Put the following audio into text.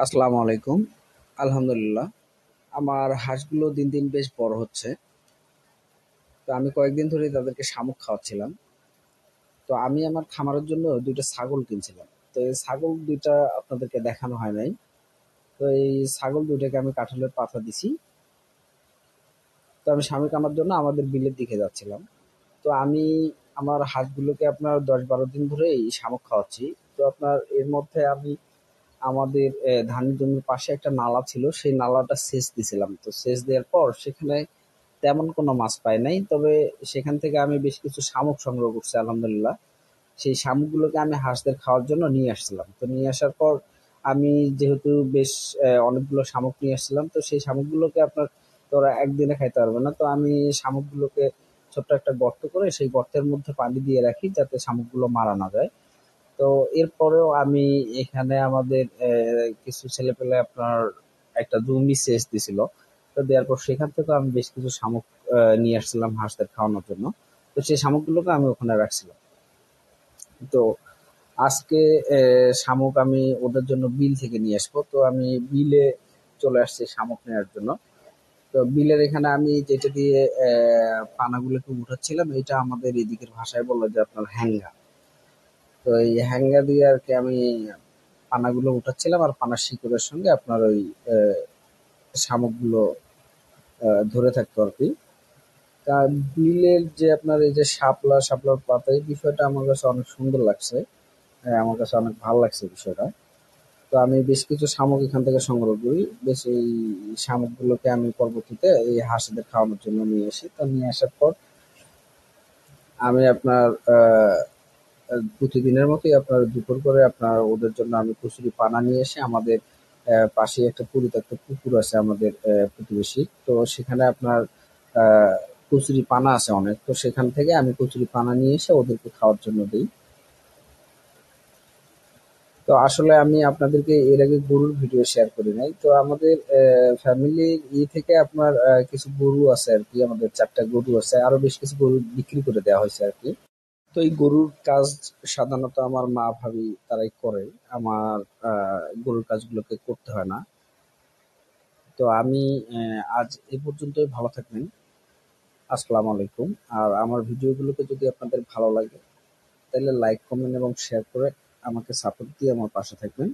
আসসালামু আলাইকুম। আলহামদুলিল্লাহ। আমার হাঁসগুলো দিন দিন বেশ বড় হচ্ছে। তো আমি কয়েকদিন ধরেই তাদেরকে শামুক খাওয়াচ্ছিলাম। তো আমি আমার খামারের জন্য ২ টা ছাগল কিনছিলাম। তো এই ছাগল ২ টা আপনাদেরকে দেখানো হয় নাই। তো এই ছাগল ২ টাকে আমি কাঁঠালের পাতা দিছি। তো আমি শামুক আনার জন্য আমাদের বিলের দিকে যাচ্ছিলাম। তো আমি আমার হাঁসগুলোকে আপনার ১০-১২ দিন ধরেই শামুক খাওয়াচ্ছি। তো আপনার এর মধ্যে আমি আমাদের ধানের জমির পাশে একটা নালা ছিল, সেই নালাটা সেচ দিছিলাম। তো সেচ দেওয়ার পর সেখানে তেমন কোনো মাছ পাই নাই, তবে সেখান থেকে আমি বেশ কিছু শামুক সংগ্রহ করছি আলহামদুলিল্লাহ। সেই শামুকগুলোকে আমি হাঁসদের খাওয়ার জন্য নিয়ে আসছিলাম। তো নিয়ে আসার পর আমি যেহেতু বেশ অনেকগুলো শামুক নিয়ে আসছিলাম, তো সেই শামুকগুলোকে আপনার তো ওরা একদিনে খাইতে পারবে না। তো আমি শামুকগুলোকে ছোট্ট একটা গর্ত করে সেই গর্তের মধ্যে পানি দিয়ে রাখি যাতে শামুকগুলো মারা না যায়। তো এরপরেও আমি এখানে আমাদের কিছু ছেলেপেলে আপনার একটা জমি সেচ দিছিল। তো দেওয়ার পর সেখান থেকে আমি বেশ কিছু শামুক নিয়ে আসছিলাম হাঁসদের খাওয়ানোর জন্য। তো সেই শামুকগুলোকে আমি ওখানে রাখছিলাম। তো আজকে শামুক আমি ওদের জন্য বিল থেকে নিয়ে আসবো। তো আমি বিলে চলে আসছি শামুক নেওয়ার জন্য। তো বিলের এখানে আমি যেটা দিয়ে পানাগুলোকে উঠাচ্ছিলাম, এটা আমাদের এদিকের ভাষায় বললো যে আপনার হ্যাঙ্গা। তো এই হ্যাঙ্গা দিয়ে আর কি আমি পানাগুলো উঠাচ্ছিলাম, আর পানার শিকড়ের সঙ্গে আপনার ওই শামুকগুলো ধরে থাকতো আর কি। তা বিলের যে আপনার এই যে শাপলা শাপলার পাতা, এই বিষয়টা আমার কাছে অনেক সুন্দর লাগছে। আমার কাছে অনেক ভালো লাগছে বিষয়টা। তো আমি বেশ কিছু শামুক এখান থেকে সংগ্রহ করি। বেশ এই শামুকগুলোকে আমি পরবর্তীতে এই হাঁসদের খাওয়ানোর জন্য নিয়ে আসি। তো নিয়ে আসার পর আমি আপনার প্রতিদিনের মতোই আপনার দুপুর করে আপনার ওদের জন্য আমি কচুরি পানা নিয়ে এসে আমাদের পাশে একটা পরিত্যক্ত পুকুর আছে আমাদের প্রতিবেশী। তো সেখানে আপনার আহ, কচুরি পানা আছে অনেক। তো সেখান থেকে আমি কচুরি পানা নিয়ে এসে ওদেরকে খাওয়ার জন্য দিই। তো আসলে আমি আপনাদেরকে এর আগে গরুর ভিডিও শেয়ার করি নাই। তো আমাদের ফ্যামিলির থেকে আপনার কিছু গরু আছে আর কি, আমাদের ৪টা গরু আছে, আরো বেশ কিছু গরু বিক্রি করে দেওয়া হয়েছে আর কি। তো এই গরুর কাজ সাধারণত আমার মা ভাবি তারাই করে। আমার গরুর কাজগুলোকে করতে হয় না। তো আমি আজ এ পর্যন্তই। ভালো থাকবেন। আসসালামু আলাইকুম। আর আমার ভিডিওগুলোকে যদি আপনাদের ভালো লাগে তাহলে লাইক কমেন্ট এবং শেয়ার করে আমাকে সাপোর্ট দিয়ে আমার পাশে থাকবেন।